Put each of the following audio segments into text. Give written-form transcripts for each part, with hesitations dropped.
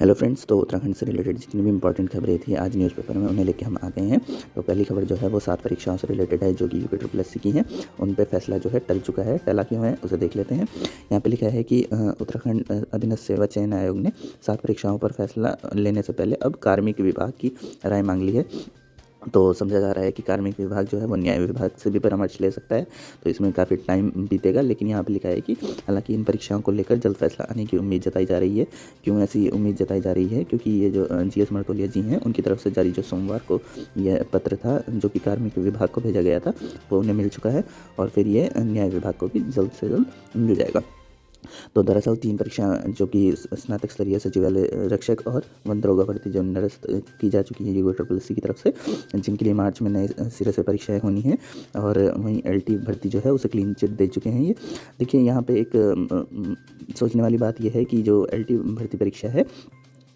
Hello friends, तो उत्तराखंड से related जितनी भी इंपॉर्टेंट खबरें थी आज न्यूज़पेपर में उन्हें लेके हम आ गए हैं। तो पहली खबर जो है वो 7 परीक्षाओं से रिलेटेड है जो कि यूपी ट्रिपल एससी की हैं। उन पे फैसला जो है टल चुका है। टला क्यों है उसे देख लेते हैं। यहाँ पे लिखा है कि उत्तराखंड अधीनस्थ सेवा चयन आयोग ने 7 परीक्षाओं पर फैसला लेने से पहले अब कार्मिक विभाग की राय मांग ली है। तो समझा जा रहा है कि कार्मिक विभाग जो है वो न्याय विभाग से भी परामर्श ले सकता है। तो इसमें काफ़ी टाइम बीतेगा, लेकिन यहाँ पे लिखा है कि हालांकि इन परीक्षाओं को लेकर जल्द फैसला आने की उम्मीद जताई जा रही है। क्यों ऐसी उम्मीद जताई जा रही है? क्योंकि ये जो जीएस मर्तोलिया जी हैं उनकी तरफ से जारी जो सोमवार को यह पत्र था जो कि कार्मिक विभाग को भेजा गया था वो उन्हें मिल चुका है और फिर ये न्याय विभाग को भी जल्द से जल्द मिल जाएगा। तो दरअसल 3 परीक्षा जो कि स्नातक स्तरीय सचिवालय रक्षक और वन दरोगा भर्ती जो निरस्त की जा चुकी है यूपी ट्रिपल एससी की तरफ से, जिनके लिए मार्च में नए सिरे से परीक्षाएं होनी हैं। और वहीं एलटी भर्ती जो है उसे क्लीन चिट दे चुके हैं। ये देखिए, यहाँ पे एक सोचने वाली बात यह है कि जो एलटी भर्ती परीक्षा है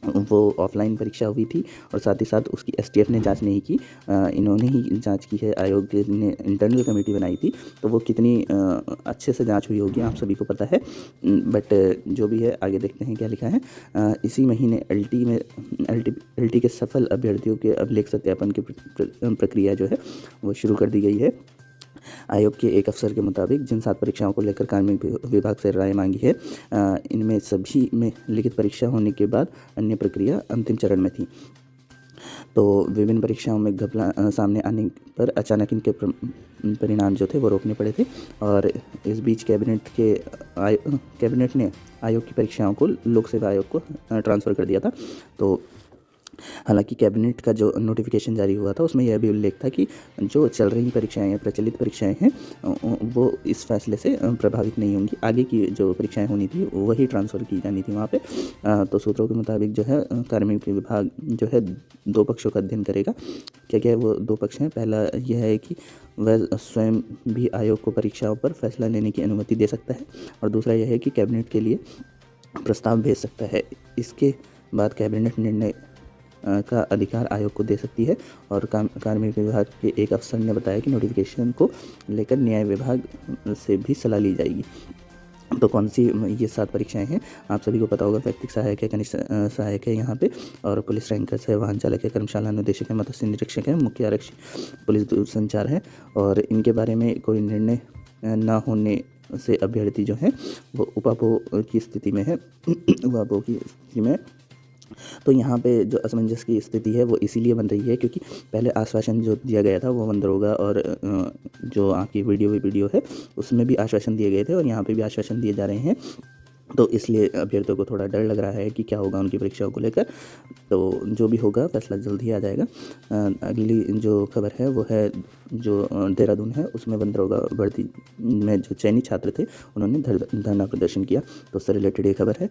वो ऑफलाइन परीक्षा हुई थी और साथ ही साथ उसकी एसटीएफ ने जांच नहीं की, इन्होंने ही जांच की है। आयोग ने इंटरनल कमेटी बनाई थी, तो वो कितनी अच्छे से जांच हुई होगी आप सभी को पता है। बट जो भी है आगे देखते हैं क्या लिखा है। इसी महीने एलटी के सफल अभ्यर्थियों के अभिलेख सत्यापन की प्रक्रिया जो है वो शुरू कर दी गई है। आयोग के एक अफसर के मुताबिक जिन 7 परीक्षाओं को लेकर कार्मिक विभाग से राय मांगी है, इनमें सभी में लिखित परीक्षा होने के बाद अन्य प्रक्रिया अंतिम चरण में थी। तो विभिन्न परीक्षाओं में घपला सामने आने पर अचानक इनके परिणाम जो थे वो रोकने पड़े थे। और इस बीच कैबिनेट ने आयोग की परीक्षाओं को लोक सेवा आयोग को ट्रांसफ़र कर दिया था। तो हालांकि कैबिनेट का जो नोटिफिकेशन जारी हुआ था उसमें यह भी उल्लेख था कि जो चल रही परीक्षाएं या प्रचलित परीक्षाएं हैं वो इस फैसले से प्रभावित नहीं होंगी। आगे की जो परीक्षाएं होनी थी वही ट्रांसफ़र की जानी थी वहाँ पे। तो सूत्रों के मुताबिक जो है कार्मिक विभाग जो है 2 पक्षों का अध्ययन करेगा। क्या क्या वो 2 पक्ष हैं? पहला यह है कि वह स्वयं भी आयोग को परीक्षाओं पर फैसला लेने की अनुमति दे सकता है और दूसरा यह है कि कैबिनेट के लिए प्रस्ताव भेज सकता है। इसके बाद कैबिनेट निर्णय का अधिकार आयोग को दे सकती है। और कार्मिक विभाग के एक अफसर ने बताया कि नोटिफिकेशन को लेकर न्याय विभाग से भी सलाह ली जाएगी। तो कौन सी ये 7 परीक्षाएं हैं आप सभी को पता होगा। व्यक्तिक सहायक है, कनिष्ठ सहायक है यहाँ पे, और पुलिस रैंकर्स है, वाहन चालक है, कर्मशाला अनुदेशक है, मत्स्य निरीक्षक है, मुख्य आरक्षी, पुलिस दूरसंचार है। और इनके बारे में कोई निर्णय न होने से अभ्यर्थी जो है वो उपाभोग की स्थिति में है उपाभोग की स्थिति में। तो यहाँ पे जो असमंजस की स्थिति है वो इसीलिए बन रही है क्योंकि पहले आश्वासन जो दिया गया था वो वन दरोगा और जो आपकी वीडियो है उसमें भी आश्वासन दिए गए थे और यहाँ पे भी आश्वासन दिए जा रहे हैं। तो इसलिए अभ्यर्थियों को थोड़ा डर लग रहा है कि क्या होगा उनकी परीक्षाओं को लेकर। तो जो भी होगा फैसला जल्द ही आ जाएगा। अगली जो खबर है वो है जो देहरादून है, उसमें वन दरोगा भर्ती में जो चयनित छात्र थे उन्होंने धरना प्रदर्शन किया। तो उससे रिलेटेड ये खबर है,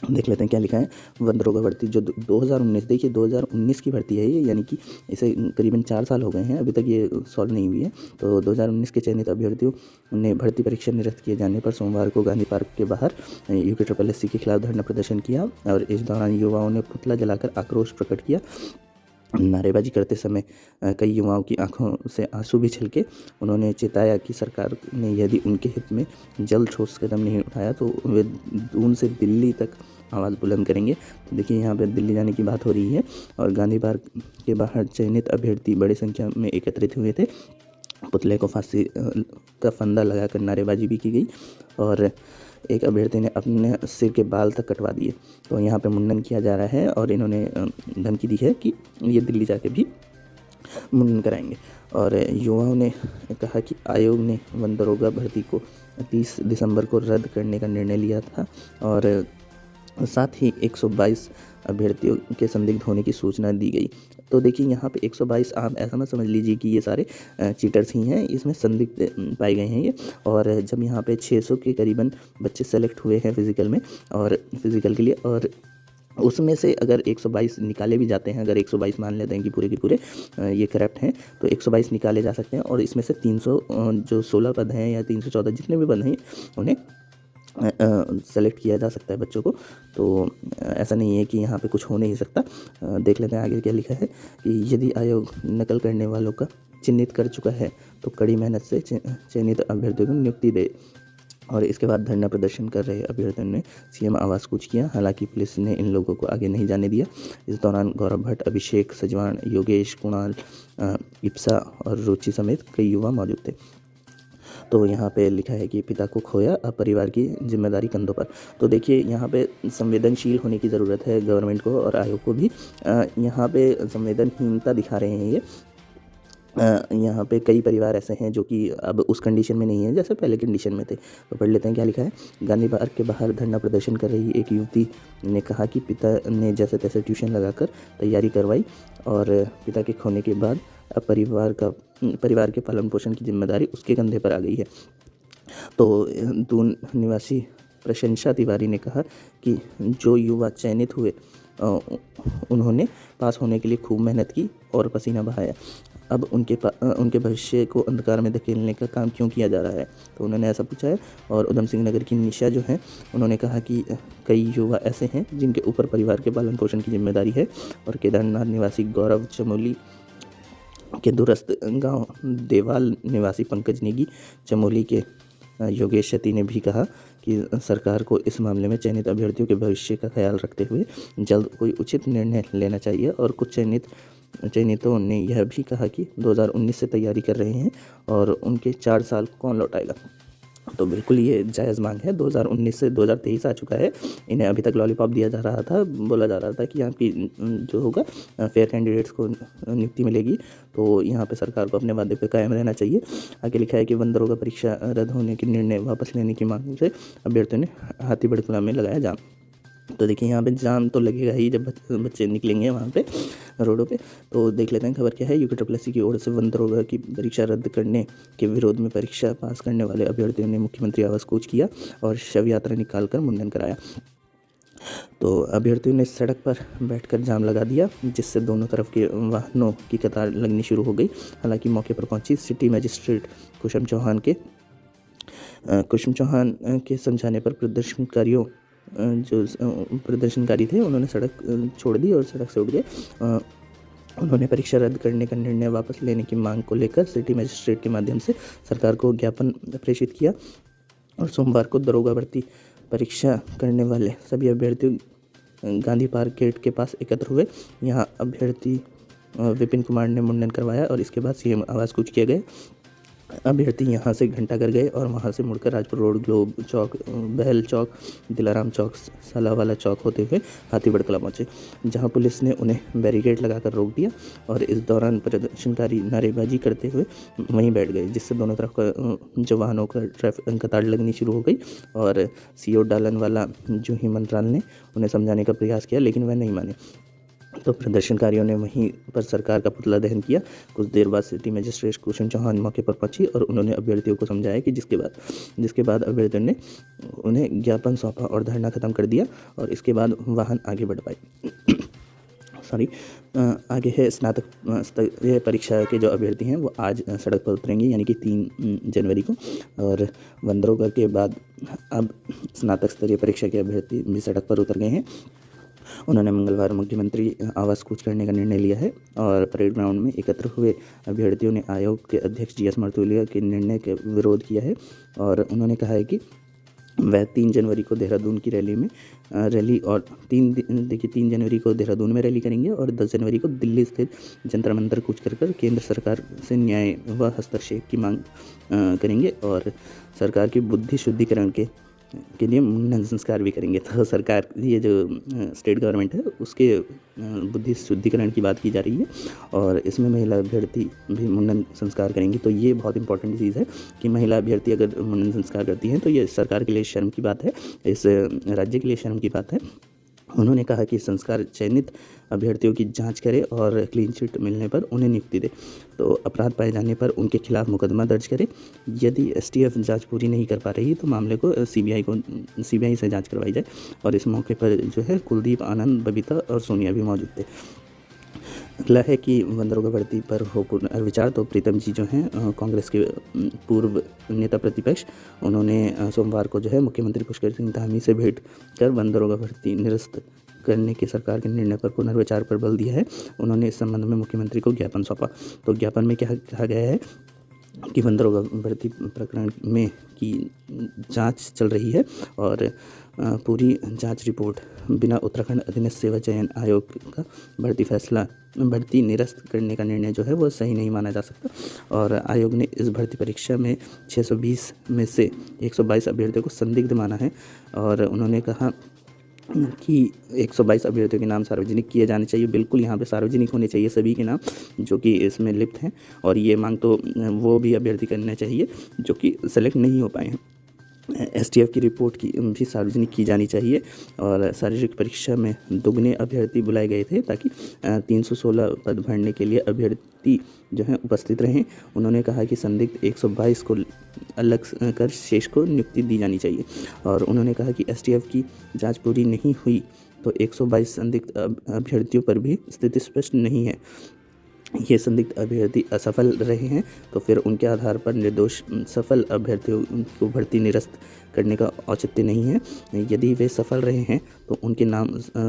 देख लेते हैं क्या लिखा है। वन दरोगा भर्ती जो 2019, देखिए 2019 की भर्ती है ये, यानी कि इसे करीबन 4 साल हो गए हैं, अभी तक ये सॉल्व नहीं हुई है। तो 2019 के चयनित अभ्यर्थियों ने भर्ती परीक्षा निरस्त किए जाने पर सोमवार को गांधी पार्क के बाहर यूपी ट्रिपल एससी के खिलाफ धरना प्रदर्शन किया और इस दौरान युवाओं ने पुतला जलाकर आक्रोश प्रकट किया। नारेबाजी करते समय कई युवाओं की आंखों से आंसू भी छलके। उन्होंने चेताया कि सरकार ने यदि उनके हित में जल्द ठोस कदम नहीं उठाया तो वे दून से दिल्ली तक आवाज़ बुलंद करेंगे। तो देखिए यहाँ पे दिल्ली जाने की बात हो रही है और गांधी पार्क के बाहर चयनित अभ्यर्थी बड़ी संख्या में एकत्रित हुए थे। पुतले को फांसी का फंदा लगाकर नारेबाजी भी की गई और एक अभ्यर्थी ने अपने सिर के बाल तक कटवा दिए। तो यहाँ पे मुंडन किया जा रहा है और इन्होंने धमकी दी है कि ये दिल्ली जाके भी मुंडन कराएंगे। और युवाओं ने कहा कि आयोग ने वन दरोगा भर्ती को 30 दिसंबर को रद्द करने का निर्णय लिया था और साथ ही 122 अभ्यर्थियों के संदिग्ध होने की सूचना दी गई। तो देखिए यहाँ पे 122, आप ऐसा मत समझ लीजिए कि ये सारे चीटर्स ही हैं, इसमें संदिग्ध पाए गए हैं ये। और जब यहाँ पे 600 के करीबन बच्चे सेलेक्ट हुए हैं फिज़िकल में और फिज़िकल के लिए, और उसमें से अगर 122 निकाले भी जाते हैं, अगर 122 मान लेते हैं कि पूरे के पूरे ये करप्ट हैं, तो 122 निकाले जा सकते हैं और इसमें से 300 जो 16 पद हैं या 314 जितने भी पद हैं उन्हें सेलेक्ट किया जा सकता है बच्चों को। तो ऐसा नहीं है कि यहाँ पे कुछ हो नहीं सकता। देख लेते हैं आगे क्या लिखा है कि यदि आयोग नकल करने वालों का चिन्हित कर चुका है तो कड़ी मेहनत से चयनित अभ्यर्थियों को नियुक्ति दे। और इसके बाद धरना प्रदर्शन कर रहे अभ्यर्थियों ने सीएम आवास कूच किया। हालांकि पुलिस ने इन लोगों को आगे नहीं जाने दिया। इस दौरान गौरव भट्ट, अभिषेक सजवाण, योगेश, कुणाल, इप्सा और रुचि समेत कई युवा मौजूद थे। तो यहाँ पे लिखा है कि पिता को खोया, अब परिवार की जिम्मेदारी कंधों पर। तो देखिए यहाँ पे संवेदनशील होने की ज़रूरत है गवर्नमेंट को और आयोग को भी। यहाँ पे संवेदनहीनता दिखा रहे हैं ये। यहाँ पे कई परिवार ऐसे हैं जो कि अब उस कंडीशन में नहीं है जैसे पहले कंडीशन में थे। तो पढ़ लेते हैं क्या लिखा है। गांधी पार्क के बाहर धरना प्रदर्शन कर रही एक युवती ने कहा कि पिता ने जैसे तैसे ट्यूशन लगाकर तैयारी करवाई और पिता के खोने के बाद अब परिवार के पालन पोषण की जिम्मेदारी उसके कंधे पर आ गई है। तो दून निवासी प्रशंसा तिवारी ने कहा कि जो युवा चयनित हुए उन्होंने पास होने के लिए खूब मेहनत की और पसीना बहाया। अब उनके भविष्य को अंधकार में धकेलने का काम क्यों किया जा रहा है, तो उन्होंने ऐसा पूछा है। और उधम सिंह नगर की निशा जो है उन्होंने कहा कि कई युवा ऐसे हैं जिनके ऊपर परिवार के पालन पोषण की जिम्मेदारी है। और केदारनाथ निवासी गौरव, चमोली के दूरस्थ गांव देवाल निवासी पंकज नेगी, चमोली के योगेश शेट्टी ने भी कहा कि सरकार को इस मामले में चयनित अभ्यर्थियों के भविष्य का ख्याल रखते हुए जल्द कोई उचित निर्णय लेना चाहिए। और कुछ चयनितों ने यह भी कहा कि 2019 से तैयारी कर रहे हैं और उनके 4 साल कौन लौटाएगा। तो बिल्कुल ये जायज़ मांग है। 2019 से 2023 आ चुका है, इन्हें अभी तक लॉलीपॉप दिया जा रहा था, बोला जा रहा था कि यहाँ की जो होगा फेयर कैंडिडेट्स को नियुक्ति मिलेगी। तो यहाँ पे सरकार को अपने वादे पे कायम रहना चाहिए। आगे लिखा है कि वन दरोगा परीक्षा रद्द होने के निर्णय वापस लेने की मांग से अभ्यर्थियों ने हाथीबड़कला में लगाया जाम। तो देखिए यहाँ पे जाम तो लगेगा ही जब बच्चे निकलेंगे वहाँ पे रोडों पे। तो देख लेते हैं खबर क्या है। यूके की ओर से वन दरोगा की परीक्षा रद्द करने के विरोध में परीक्षा पास करने वाले अभ्यर्थियों ने मुख्यमंत्री आवास कूच किया और शव यात्रा निकालकर मुंडन कराया। तो अभ्यर्थियों ने सड़क पर बैठकर जाम लगा दिया, जिससे दोनों तरफ के वाहनों की कतार लगनी शुरू हो गई। हालांकि मौके पर पहुंची सिटी मजिस्ट्रेट कुसुम चौहान के समझाने पर प्रदर्शनकारी थे उन्होंने सड़क छोड़ दी और सड़क से उठ गए। उन्होंने परीक्षा रद्द करने का निर्णय वापस लेने की मांग को लेकर सिटी मजिस्ट्रेट के माध्यम से सरकार को ज्ञापन प्रेषित किया और सोमवार को दरोगा भर्ती परीक्षा करने वाले सभी अभ्यर्थी गांधी पार्क गेट के पास एकत्र हुए। यहाँ अभ्यर्थी विपिन कुमार ने मुंडन करवाया और इसके बाद सीएम आवास कूच किए गए। अभ्यर्थी यहाँ से घंटाघर गए और वहाँ से मुड़कर राजपुर रोड, ग्लोब चौक, बहल चौक, दिलाराम चौक, सालावाला चौक होते हुए हाथीबड़कला पहुँचे, जहाँ पुलिस ने उन्हें बैरिकेड लगाकर रोक दिया और इस दौरान प्रदर्शनकारी नारेबाजी करते हुए वहीं बैठ गए, जिससे दोनों तरफ का जो वाहनों का ट्रैफिक कतार लगनी शुरू हो गई। और सीओ डालनवाला जूही मंत्राल ने उन्हें समझाने का प्रयास किया लेकिन वह नहीं माने। तो प्रदर्शनकारियों ने वहीं पर सरकार का पुतला दहन किया। कुछ देर बाद सिटी मजिस्ट्रेट कुसुम चौहान मौके पर पहुंची और उन्होंने अभ्यर्थियों को समझाया कि जिसके बाद अभ्यर्थियों ने उन्हें ज्ञापन सौंपा और धरना खत्म कर दिया और इसके बाद वाहन आगे बढ़ पाए। आगे है स्नातक स्तरीय परीक्षा के जो अभ्यर्थी हैं वो आज सड़क पर उतरेंगे, यानी कि 3 जनवरी को। और वन दरोगा के बाद अब स्नातक स्तरीय परीक्षा के अभ्यर्थी भी सड़क पर उतर गए हैं। उन्होंने मंगलवार मुख्यमंत्री आवास कूच करने का निर्णय लिया है और परेड ग्राउंड में एकत्र हुए अभ्यर्थियों ने आयोग के अध्यक्ष जीएस मर्तुलिया के निर्णय के विरोध किया है। और उन्होंने कहा है कि वह 3 जनवरी को देहरादून की रैली और 3 जनवरी को देहरादून में रैली करेंगे और 10 जनवरी को दिल्ली स्थित जंतर मंतर कूच कर केंद्र सरकार से न्याय व हस्तक्षेप की मांग करेंगे और सरकार की बुद्धि शुद्धिकरण के लिए मुंडन संस्कार भी करेंगे। तो सरकार, ये जो स्टेट गवर्नमेंट है उसके बुद्धि शुद्धिकरण की बात की जा रही है और इसमें महिला अभ्यर्थी भी मुंडन संस्कार करेंगी। तो ये बहुत इंपॉर्टेंट चीज़ है कि महिला अभ्यर्थी अगर मुंडन संस्कार करती हैं तो ये सरकार के लिए शर्म की बात है, इस राज्य के लिए शर्म की बात है। उन्होंने कहा कि संस्कार चयनित अभ्यर्थियों की जांच करे और क्लीन चिट मिलने पर उन्हें नियुक्ति दे। तो अपराध पाए जाने पर उनके खिलाफ मुकदमा दर्ज करे। यदि एसटीएफ जांच पूरी नहीं कर पा रही तो मामले को सीबीआई से जांच करवाई जाए। और इस मौके पर जो है कुलदीप, आनंद, बबीता और सोनिया भी मौजूद थे। अगला है कि वन दरोगा भर्ती पर हो पुनर्विचार। तो प्रीतम जी जो हैं कांग्रेस के पूर्व नेता प्रतिपक्ष, उन्होंने सोमवार को जो है मुख्यमंत्री पुष्कर सिंह धामी से भेंट कर वन दरोगा भर्ती निरस्त करने के सरकार के निर्णय पर पुनर्विचार पर बल दिया है। उन्होंने इस संबंध में मुख्यमंत्री को ज्ञापन सौंपा। तो ज्ञापन में क्या कहा गया है कि वन दरोगा भर्ती प्रकरण में की जांच चल रही है और पूरी जांच रिपोर्ट बिना उत्तराखंड अधीनस्थ सेवा चयन आयोग का भर्ती निरस्त करने का निर्णय जो है वो सही नहीं माना जा सकता। और आयोग ने इस भर्ती परीक्षा में 620 में से 122 अभ्यर्थियों को संदिग्ध माना है और उन्होंने कहा कि 122 अभ्यर्थियों के नाम सार्वजनिक किए जाने चाहिए। बिल्कुल यहाँ पे सार्वजनिक होने चाहिए सभी के नाम जो कि इसमें लिप्त हैं, और ये मांग तो वो भी अभ्यर्थी करना चाहिए जो कि सेलेक्ट नहीं हो पाए हैं। एसटीएफ की रिपोर्ट की भी सार्वजनिक की जानी चाहिए और शारीरिक परीक्षा में दुगने अभ्यर्थी बुलाए गए थे ताकि 316 पद भरने के लिए अभ्यर्थी जो हैं उपस्थित रहें। उन्होंने कहा कि संदिग्ध 122 को अलग कर शेष को नियुक्ति दी जानी चाहिए और उन्होंने कहा कि एसटीएफ की जांच पूरी नहीं हुई तो 122 संदिग्ध अभ्यर्थियों पर भी स्थिति स्पष्ट नहीं है। ये संदिग्ध अभ्यर्थी असफल रहे हैं तो फिर उनके आधार पर निर्दोष सफल अभ्यर्थियों को भर्ती निरस्त करने का औचित्य नहीं है। यदि वे सफल रहे हैं तो उनके नाम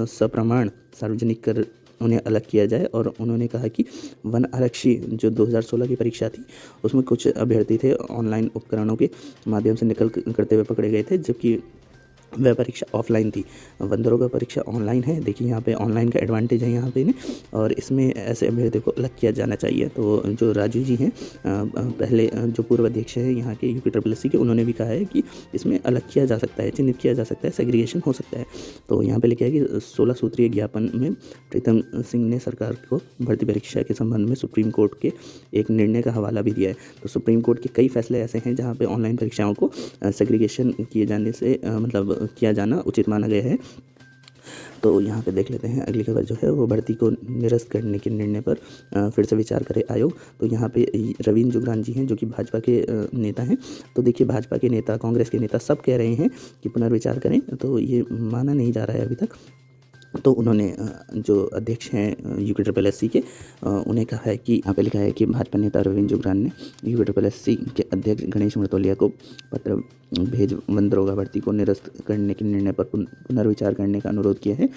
सप्रमाण सार्वजनिक कर उन्हें अलग किया जाए। और उन्होंने कहा कि वन आरक्षी जो 2016 की परीक्षा थी उसमें कुछ अभ्यर्थी थे ऑनलाइन उपकरणों के माध्यम से नकल करते हुए पकड़े गए थे, जबकि वह परीक्षा ऑफलाइन थी। वन दरोगा परीक्षा ऑनलाइन है। देखिए यहाँ पे ऑनलाइन का एडवांटेज है यहाँ पे ने, और इसमें ऐसे अभ्यर्थी को अलग किया जाना चाहिए। तो जो राजू जी हैं पहले जो पूर्व अध्यक्ष हैं यहाँ के UPSSC के, उन्होंने भी कहा है कि इसमें अलग किया जा सकता है, चिन्हित किया जा सकता है, सेग्रीगेशन हो सकता है। तो यहाँ पे लिखा है कि 16 सूत्रीय ज्ञापन में प्रीतम सिंह ने सरकार को भर्ती परीक्षा के संबंध में सुप्रीम कोर्ट के एक निर्णय का हवाला भी दिया है। तो सुप्रीम कोर्ट के कई फैसले ऐसे हैं जहाँ पे ऑनलाइन परीक्षाओं को सेग्रीगेशन किए जाने से मतलब किया जाना उचित माना गया है। तो यहाँ पे देख लेते हैं अगली खबर जो है वो भर्ती को निरस्त करने के निर्णय पर फिर से विचार करे आयोग। तो यहाँ पे रवींद्र जुगरान जी हैं जो कि भाजपा के नेता हैं। तो देखिए भाजपा के नेता, कांग्रेस के नेता सब कह रहे हैं कि पुनर्विचार करें, तो ये माना नहीं जा रहा है अभी तक। तो उन्होंने जो अध्यक्ष हैं UPSSC के उन्हें कहा है कि यहाँ पे लिखा है कि भाजपा नेता रवींद्र जुगरान ने UPSSC के अध्यक्ष गणेश मर्तोलिया को पत्र भेज वन दरोगा भर्ती को निरस्त करने के निर्णय पर पुनर्विचार करने का अनुरोध किया है।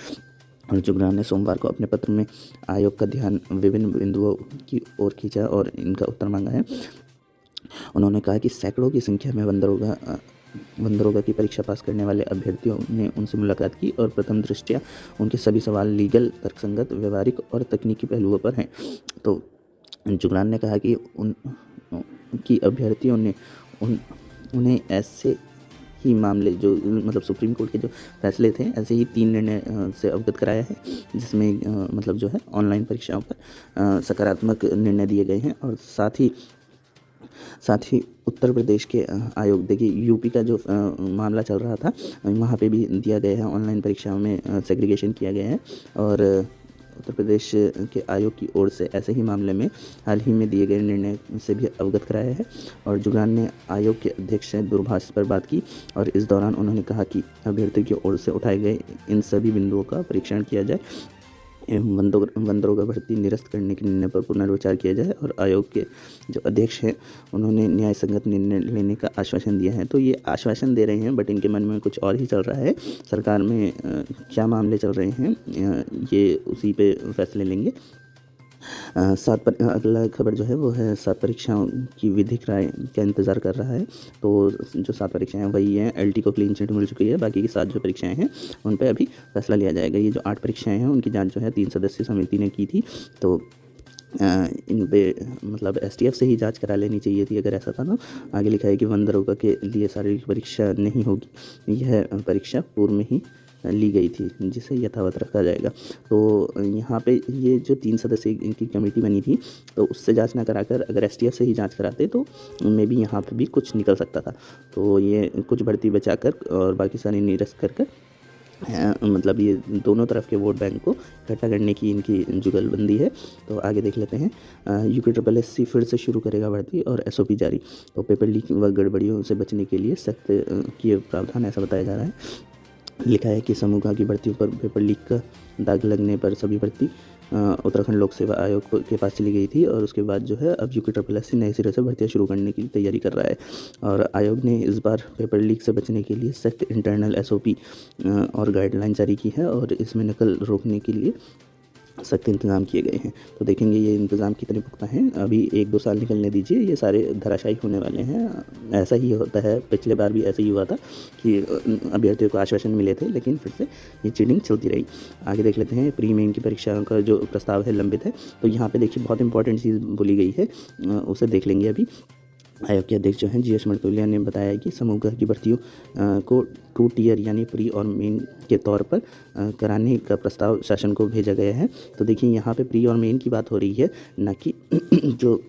और जुगरान ने सोमवार को अपने पत्र में आयोग का ध्यान विभिन्न बिंदुओं की ओर खींचा और इनका उत्तर मांगा है। उन्होंने कहा कि सैकड़ों की संख्या में वन दरोगा की परीक्षा पास करने वाले अभ्यर्थियों ने उनसे मुलाकात की और प्रथम दृष्टया उनके सभी सवाल लीगल, तर्कसंगत, व्यवहारिक और तकनीकी पहलुओं पर हैं। तो जुगरान ने कहा कि उनकी अभ्यर्थियों ने उन्हें ऐसे ही मामले जो मतलब सुप्रीम कोर्ट के जो फैसले थे ऐसे ही 3 निर्णय से अवगत कराया है, जिसमें मतलब जो है ऑनलाइन परीक्षाओं पर सकारात्मक निर्णय दिए गए हैं। और साथ ही उत्तर प्रदेश के आयोग, देखिए यूपी का जो मामला चल रहा था वहाँ पे भी दिया गया है, ऑनलाइन परीक्षाओं में सेग्रीगेशन किया गया है। और उत्तर प्रदेश के आयोग की ओर से ऐसे ही मामले में हाल ही में दिए गए निर्णय से भी अवगत कराया है। और जुगरान ने आयोग के अध्यक्ष से दूरभाष पर बात की और इस दौरान उन्होंने कहा कि अभ्यर्थियों की ओर से उठाए गए इन सभी बिंदुओं का परीक्षण किया जाए एवं वन दरोगा भर्ती निरस्त करने के निर्णय पर पुनर्विचार किया जाए। और आयोग के जो अध्यक्ष हैं उन्होंने न्याय संगत निर्णय लेने का आश्वासन दिया है। तो ये आश्वासन दे रहे हैं बट इनके मन में कुछ और ही चल रहा है। सरकार में क्या मामले चल रहे हैं ये उसी पे फैसले लेंगे। अगला खबर जो है वो है 7 परीक्षाओं की विधिक राय का इंतज़ार कर रहा है। तो जो 7 परीक्षाएं वही हैं, LT को क्लीन चिट मिल चुकी है, बाकी की 7 जो परीक्षाएं हैं उन पर अभी फैसला लिया जाएगा। ये जो 8 परीक्षाएं हैं उनकी जांच जो है 3 सदस्यीय समिति ने की थी। तो इन पे मतलब STF से ही जांच करा लेनी चाहिए थी अगर ऐसा था। तो आगे लिखा है कि वन दरोगा के लिए शारीरिक परीक्षा नहीं होगी, यह परीक्षा पूर्व में ही ली गई थी जिसे यथावत रखा जाएगा। तो यहाँ पे ये जो 3 सदस्य की कमेटी बनी थी तो उससे जांच ना कराकर अगर STF से ही जांच कराते तो मे भी यहाँ पे भी कुछ निकल सकता था। तो ये कुछ भर्ती बचाकर और बाकी सारी निरस्त कर मतलब ये दोनों तरफ के वोट बैंक को इकट्ठा करने की इनकी जुगलबंदी है। तो आगे देख लेते हैं UPSSC फिर से शुरू करेगा भर्ती और SOP जारी। तो पेपर लीक व गड़बड़ियों से बचने के लिए सख्त किए प्रावधान, ऐसा बताया जा रहा है। लिखा है कि समूह की भर्तियों पर पेपर लीक का दाग लगने पर सभी भर्ती उत्तराखंड लोक सेवा आयोग के पास चली गई थी और उसके बाद जो है अब UPSSC नए सिरे से भर्तियां शुरू करने की तैयारी कर रहा है। और आयोग ने इस बार पेपर लीक से बचने के लिए सख्त इंटरनल SOP और गाइडलाइन जारी की है और इसमें नकल रोकने के लिए सख्त इंतज़ाम किए गए हैं। तो देखेंगे ये इंतज़ाम कितने पुख्ता हैं। अभी 1-2 साल निकलने दीजिए, ये सारे धराशायी होने वाले हैं। ऐसा ही होता है, पिछले बार भी ऐसे ही हुआ था कि अभ्यर्थियों को आश्वासन मिले थे, लेकिन फिर से ये चीटिंग चलती रही। आगे देख लेते हैं, प्री मेन की परीक्षा का जो प्रस्ताव है लंबित है। तो यहाँ पे देखिए बहुत इंपॉर्टेंट चीज़ बोली गई है, उसे देख लेंगे अभी। आयोग के अध्यक्ष जो हैं GS मर्तुलिया ने बताया कि समूह की भर्तियों को 2 टियर यानी प्री और मेन के तौर पर कराने का प्रस्ताव शासन को भेजा गया है। तो देखिए यहाँ पे प्री और मेन की बात हो रही है, ना कि जो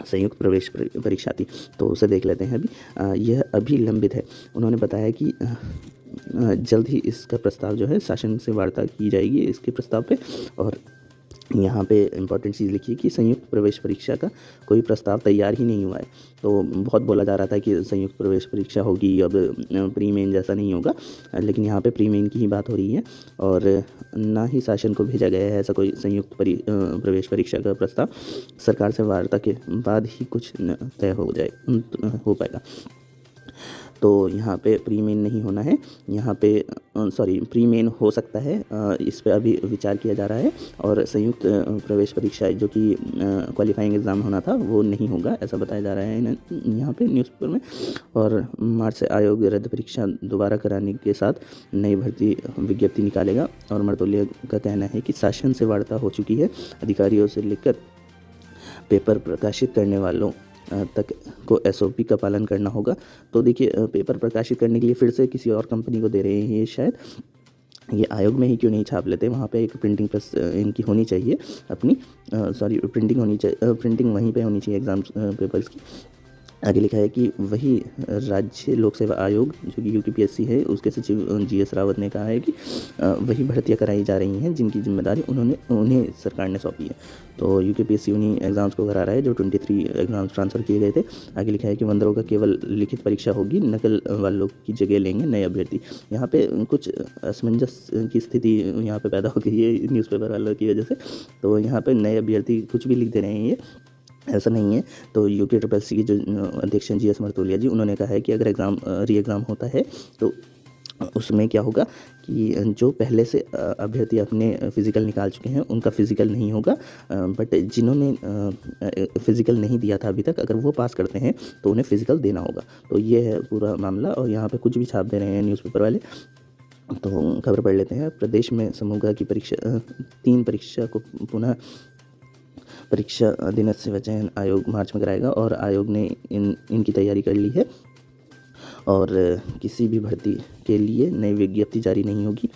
संयुक्त प्रवेश परीक्षा थी। तो उसे देख लेते हैं अभी। यह अभी लंबित है। उन्होंने बताया कि जल्द ही इसका प्रस्ताव जो है शासन से वार्ता की जाएगी इसके प्रस्ताव पे। और यहाँ पे इम्पॉर्टेंट चीज़ लिखी है कि संयुक्त प्रवेश परीक्षा का कोई प्रस्ताव तैयार ही नहीं हुआ है। तो बहुत बोला जा रहा था कि संयुक्त प्रवेश परीक्षा होगी, अब प्री मेन जैसा नहीं होगा, लेकिन यहाँ पे प्री मेन की ही बात हो रही है। और ना ही शासन को भेजा गया है ऐसा कोई संयुक्त प्रवेश परीक्षा का प्रस्ताव। सरकार से वार्ता के बाद ही कुछ तय हो पाएगा। तो यहाँ पे प्री मेन नहीं होना है, यहाँ पे प्री मेन हो सकता है, इस पे अभी विचार किया जा रहा है। और संयुक्त प्रवेश परीक्षा जो कि क्वालिफाइंग एग्ज़ाम होना था वो नहीं होगा, ऐसा बताया जा रहा है यहाँ पे न्यूज़पेपर में। और मार्च से आयोग रद्द परीक्षा दोबारा कराने के साथ नई भर्ती विज्ञप्ति निकालेगा। और मर्तुलिया का कहना है कि शासन से वार्ता हो चुकी है, अधिकारियों से लेकर पेपर प्रकाशित करने वालों तक को SOP का पालन करना होगा। तो देखिए पेपर प्रकाशित करने के लिए फिर से किसी और कंपनी को दे रहे हैं ये, शायद ये आयोग में ही क्यों नहीं छाप लेते, वहाँ पे एक प्रिंटिंग प्रेस इनकी होनी चाहिए अपनी, प्रिंटिंग होनी चाहिए, प्रिंटिंग वहीं पे होनी चाहिए एग्ज़ाम पेपर्स की। आगे लिखा है कि वही राज्य लोक सेवा आयोग जो कि UPSC है, उसके सचिव GS रावत ने कहा है कि वही भर्तियां कराई जा रही हैं जिनकी जिम्मेदारी उन्हें सरकार ने सौंपी है। तो UPSC उन्हीं एग्ज़ाम्स को करा रहा है जो 23 एग्ज़ाम्स ट्रांसफ़र किए गए थे। आगे लिखा है कि वंदरों का केवल लिखित परीक्षा होगी, नकल वालों की जगह लेंगे नए अभ्यर्थी। यहाँ पे कुछ असमंजस की स्थिति यहाँ पे पैदा हो गई है न्यूज़पेपर वालों की वजह से। तो यहाँ पे नए अभ्यर्थी कुछ भी लिख दे रहे हैं, ये ऐसा नहीं है। तो UPSC के जो अध्यक्ष हैं GS मर्तुलिया जी, उन्होंने कहा है कि अगर री एग्ज़ाम होता है तो उसमें क्या होगा कि जो पहले से अभ्यर्थी अपने फ़िज़िकल निकाल चुके हैं उनका फ़िज़िकल नहीं होगा, बट जिन्होंने फ़िज़िकल नहीं दिया था अभी तक, अगर वो पास करते हैं तो उन्हें फ़िज़िकल देना होगा। तो ये है पूरा मामला, और यहाँ पे कुछ भी छाप दे रहे हैं न्यूज़पेपर वाले। तो खबर पढ़ लेते हैं। प्रदेश में समूह की परीक्षा 3 परीक्षा को पुनः परीक्षा अधीनस्थ चयन आयोग मार्च में कराएगा। और आयोग ने इनकी तैयारी कर ली है, और किसी भी भर्ती के लिए नई विज्ञप्ति जारी नहीं होगी।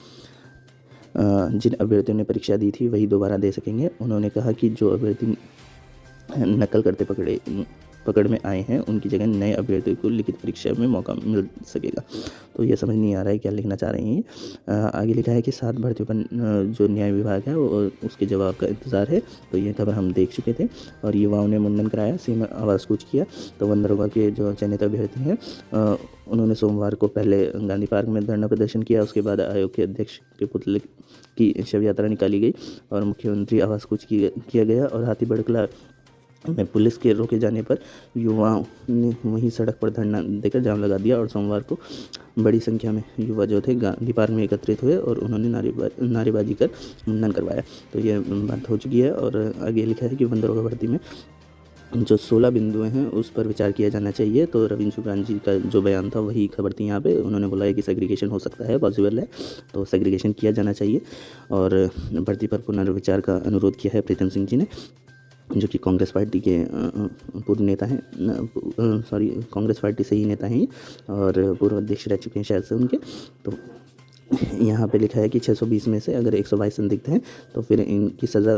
जिन अभ्यर्थियों ने परीक्षा दी थी वही दोबारा दे सकेंगे। उन्होंने कहा कि जो अभ्यर्थी नकल करते पकड़ में आए हैं उनकी जगह नए अभ्यर्थियों को लिखित परीक्षा में मौका मिल सकेगा। तो ये समझ नहीं आ रहा है क्या लिखना चाह रहे हैं। आगे लिखा है कि 7 भर्तियों पर जो न्याय विभाग है वो उसके जवाब का इंतज़ार है। तो ये खबर हम देख चुके थे। और युवाओं ने मुंडन कराया, सीमा आवाज़ कूच किया। तो वंदरोगा के जो चयनित अभ्यर्थी हैं उन्होंने सोमवार को पहले गांधी पार्क में धरना प्रदर्शन किया। उसके बाद आयोग के अध्यक्ष के पुतले की शव यात्रा निकाली गई और मुख्यमंत्री आवाज़ कूच किया गया। और हाथीबढ़ में पुलिस के रोके जाने पर युवाओं ने वहीं सड़क पर धरना देकर जाम लगा दिया। और सोमवार को बड़ी संख्या में युवा जो थे गांधी पार्क में एकत्रित हुए और उन्होंने नारेबाजी कर मुंडन करवाया। तो ये बात हो चुकी है। और आगे लिखा है कि वंदरोगा भर्ती में जो 16 बिंदुएं हैं उस पर विचार किया जाना चाहिए। तो रविंद्र शुक्रान जी का जो बयान था वही खबर थी यहाँ पे। उन्होंने बोला है कि सेग्रीगेशन हो सकता है, पॉसिबल है, तो सेग्रीगेशन किया जाना चाहिए। और भर्ती पर पुनर्विचार का अनुरोध किया है प्रीतम सिंह जी ने, जो कि कांग्रेस पार्टी के पूर्व नेता हैं, कांग्रेस पार्टी से ही नेता हैं और पूर्व अध्यक्ष रह चुके हैं शायद से उनके। तो यहाँ पे लिखा है कि 620 में से अगर 122 संदिग्ध हैं तो फिर इनकी सज़ा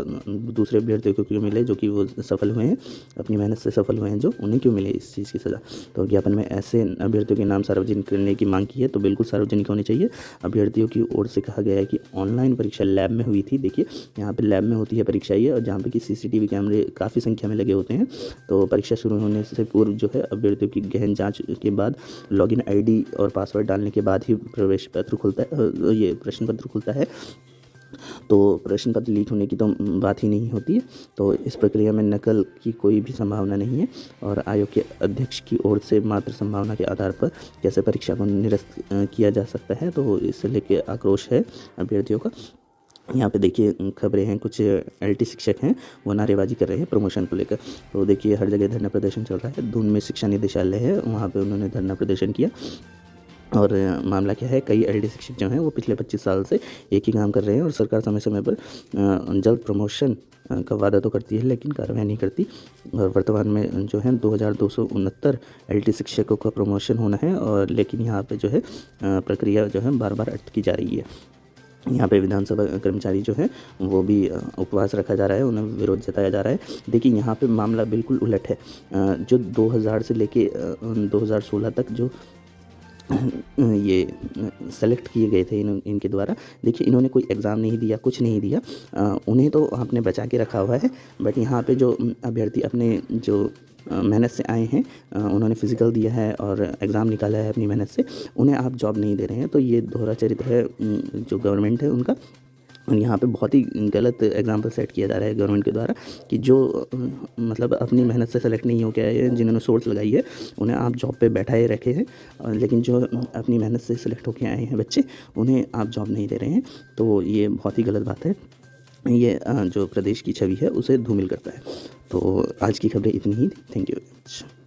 दूसरे अभ्यर्थियों को क्यों मिले जो कि वो सफल हुए हैं, अपनी मेहनत से सफल हुए हैं, जो उन्हें क्यों मिले इस चीज़ की सज़ा। तो ज्ञापन में ऐसे अभ्यर्थियों के नाम सार्वजनिक करने की मांग की है। तो बिल्कुल सार्वजनिक होनी चाहिए। अभ्यर्थियों की ओर से कहा गया है कि ऑनलाइन परीक्षा लैब में हुई थी। देखिए यहाँ पर लैब में होती है परीक्षा ये, और जहाँ पर कि CCTV कैमरे काफ़ी संख्या में लगे होते हैं। तो परीक्षा शुरू होने से पूर्व जो है अभ्यर्थियों की गहन जाँच के बाद लॉगिन ID और पासवर्ड डालने के बाद ही प्रवेश पत्र खुलता है, ये प्रश्न पत्र खुलता है। तो प्रश्न पत्र लीक होने की तो बात ही नहीं होती है। तो इस प्रक्रिया में नकल की कोई भी संभावना नहीं है। और आयोग के अध्यक्ष की ओर से मात्र संभावना के आधार पर कैसे परीक्षा को निरस्त किया जा सकता है, तो इससे लेके आक्रोश है अभ्यर्थियों का। यहाँ पे देखिए खबरें हैं, कुछ एलटी शिक्षक हैं वो नारेबाजी कर रहे हैं प्रमोशन को लेकर। तो देखिए हर जगह धरना प्रदर्शन चल रहा है। दून में शिक्षा निदेशालय है, वहाँ पे उन्होंने धरना प्रदर्शन किया। और मामला क्या है, कई एलडी शिक्षक जो हैं वो पिछले 25 साल से एक ही काम कर रहे हैं और सरकार समय समय पर जल्द प्रमोशन का वादा तो करती है लेकिन कार्रवाई नहीं करती। और वर्तमान में जो है 2269 एलटी शिक्षकों का प्रमोशन होना है, और लेकिन यहाँ पे जो है प्रक्रिया जो है बार बार अटकी जा रही है। यहाँ पे विधानसभा कर्मचारी जो हैं वो भी उपवास रखा जा रहा है, उन्हें विरोध जताया जा रहा है। देखिए यहाँ पे मामला बिल्कुल उलट है। जो 2000 से लेके 2016 तक जो ये सेलेक्ट किए गए थे इनके द्वारा, देखिए इन्होंने कोई एग्ज़ाम नहीं दिया, कुछ नहीं दिया, उन्हें तो आपने बचा के रखा हुआ है। बट यहाँ पे जो अभ्यर्थी अपने जो मेहनत से आए हैं, उन्होंने फिज़िकल दिया है और एग्ज़ाम निकाला है अपनी मेहनत से, उन्हें आप जॉब नहीं दे रहे हैं। तो ये दोहरा चरित्र है जो गवर्नमेंट है उनका। और यहाँ पे बहुत ही गलत एग्जाम्पल सेट किया जा रहा है गवर्नमेंट के द्वारा कि जो मतलब अपनी मेहनत से सेलेक्ट नहीं हो के आए हैं, जिन्होंने सोर्स लगाई है, उन्हें आप जॉब पे बैठाए रखे हैं, लेकिन जो अपनी मेहनत से सेलेक्ट होके आए हैं बच्चे, उन्हें आप जॉब नहीं दे रहे हैं। तो ये बहुत ही गलत बात है। ये जो प्रदेश की छवि है उसे धूमिल करता है। तो आज की खबरें इतनी ही थी। Thank you very much.